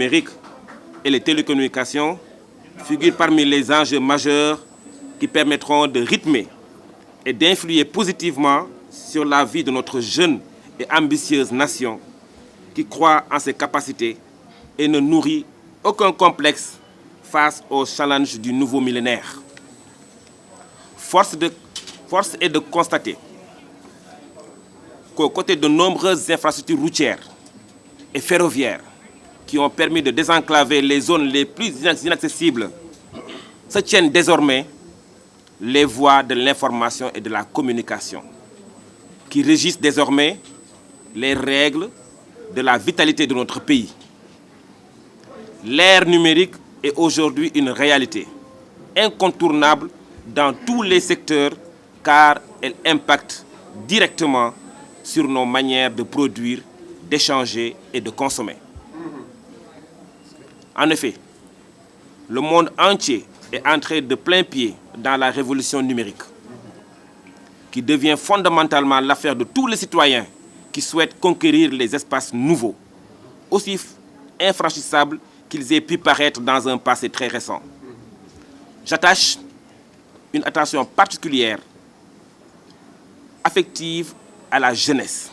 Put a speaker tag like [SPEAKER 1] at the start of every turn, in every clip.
[SPEAKER 1] numérique et les télécommunications figurent parmi les enjeux majeurs qui permettront de rythmer et d'influer positivement sur la vie de notre jeune et ambitieuse nation qui croit en ses capacités et ne nourrit aucun complexe face aux challenges du nouveau millénaire. Force est de constater qu'aux côtés de nombreuses infrastructures routières et ferroviaires qui ont permis de désenclaver les zones les plus inaccessibles, se tiennent désormais les voies de l'information et de la communication, qui régissent désormais les règles de la vitalité de notre pays. L'ère numérique est aujourd'hui une réalité incontournable dans tous les secteurs car elle impacte directement sur nos manières de produire, d'échanger et de consommer. En effet, le monde entier est entré de plein pied dans la révolution numérique, qui devient fondamentalement l'affaire de tous les citoyens qui souhaitent conquérir les espaces nouveaux, aussi infranchissables qu'ils aient pu paraître dans un passé très récent. J'attache une attention particulière, affective, à la jeunesse.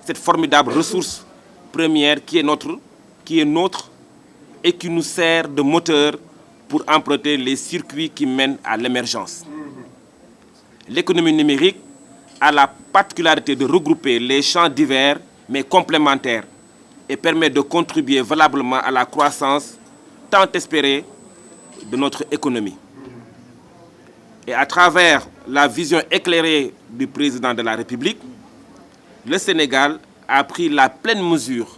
[SPEAKER 1] Cette formidable ressource première qui est nôtre et qui nous sert de moteur pour emprunter les circuits qui mènent à l'émergence. L'économie numérique a la particularité de regrouper les champs divers mais complémentaires et permet de contribuer valablement à la croissance tant espérée de notre économie. Et à travers la vision éclairée du président de la République, le Sénégal a pris la pleine mesure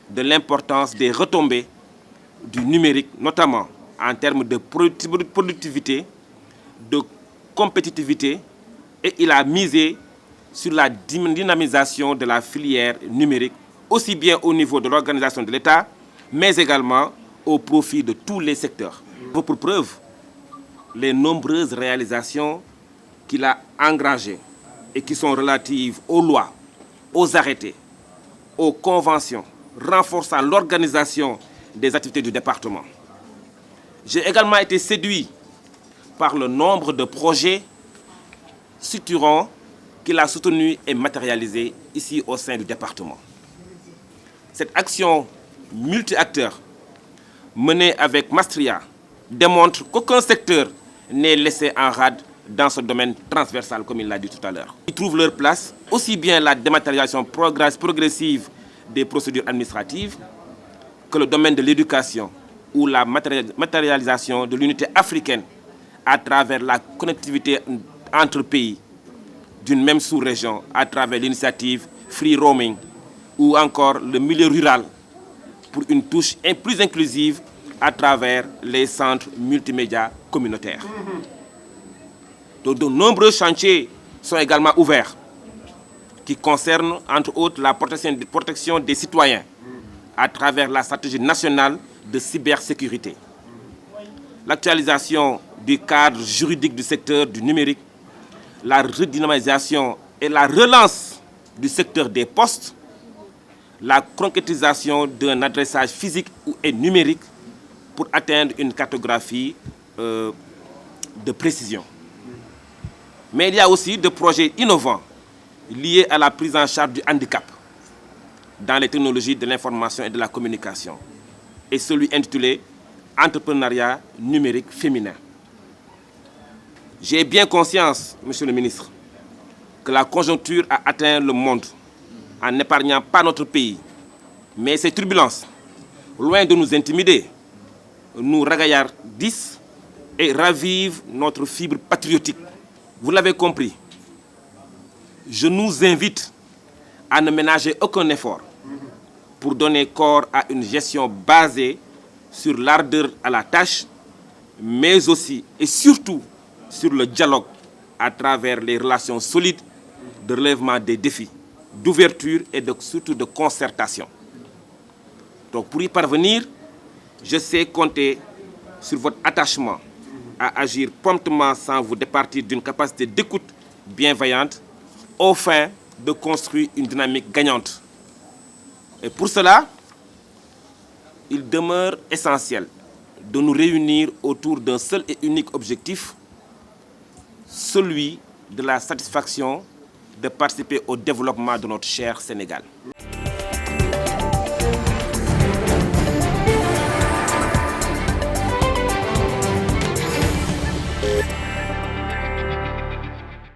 [SPEAKER 1] de l'importance des retombées du numérique, notamment en termes de productivité, de compétitivité, et il a misé sur la dynamisation de la filière numérique, aussi bien au niveau de l'organisation de l'État, mais également au profit de tous les secteurs. Pour preuve, les nombreuses réalisations qu'il a engrangées et qui sont relatives aux lois, aux arrêtés, aux conventions, renforçant l'organisation des activités du département. J'ai également été séduit par le nombre de projets structurants qu'il a soutenus et matérialisés ici au sein du département. Cette action multi-acteurs menée avec Mastria démontre qu'aucun secteur n'est laissé en rade dans ce domaine transversal, comme il l'a dit tout à l'heure. Ils trouvent leur place, aussi bien la dématérialisation progressive des procédures administratives que le domaine de l'éducation ou la matérialisation de l'unité africaine à travers la connectivité entre pays d'une même sous-région à travers l'initiative Free Roaming ou encore le milieu rural pour une touche plus inclusive à travers les centres multimédia communautaires. Donc, de nombreux chantiers sont également ouverts qui concernent entre autres la protection des citoyens à travers la stratégie nationale de cybersécurité, l'actualisation du cadre juridique du secteur du numérique, la redynamisation et la relance du secteur des postes, la concrétisation d'un adressage physique et numérique pour atteindre une cartographie de précision. Mais il y a aussi des projets innovants liés à la prise en charge du handicap dans les technologies de l'information et de la communication, et celui intitulé « Entrepreneuriat numérique féminin ». J'ai bien conscience, Monsieur le ministre, que la conjoncture a atteint le monde en n'épargnant pas notre pays. Mais ces turbulences, loin de nous intimider, nous ragaillardissent et ravivent notre fibre patriotique. Vous l'avez compris, je nous invite à ne ménager aucun effort pour donner corps à une gestion basée sur l'ardeur à la tâche, mais aussi et surtout sur le dialogue à travers les relations solides de relèvement des défis, d'ouverture et surtout de concertation. Donc pour y parvenir, je sais compter sur votre attachement à agir promptement sans vous départir d'une capacité d'écoute bienveillante aux fins de construire une dynamique gagnante. Et pour cela, il demeure essentiel de nous réunir autour d'un seul et unique objectif, celui de la satisfaction de participer au développement de notre cher Sénégal.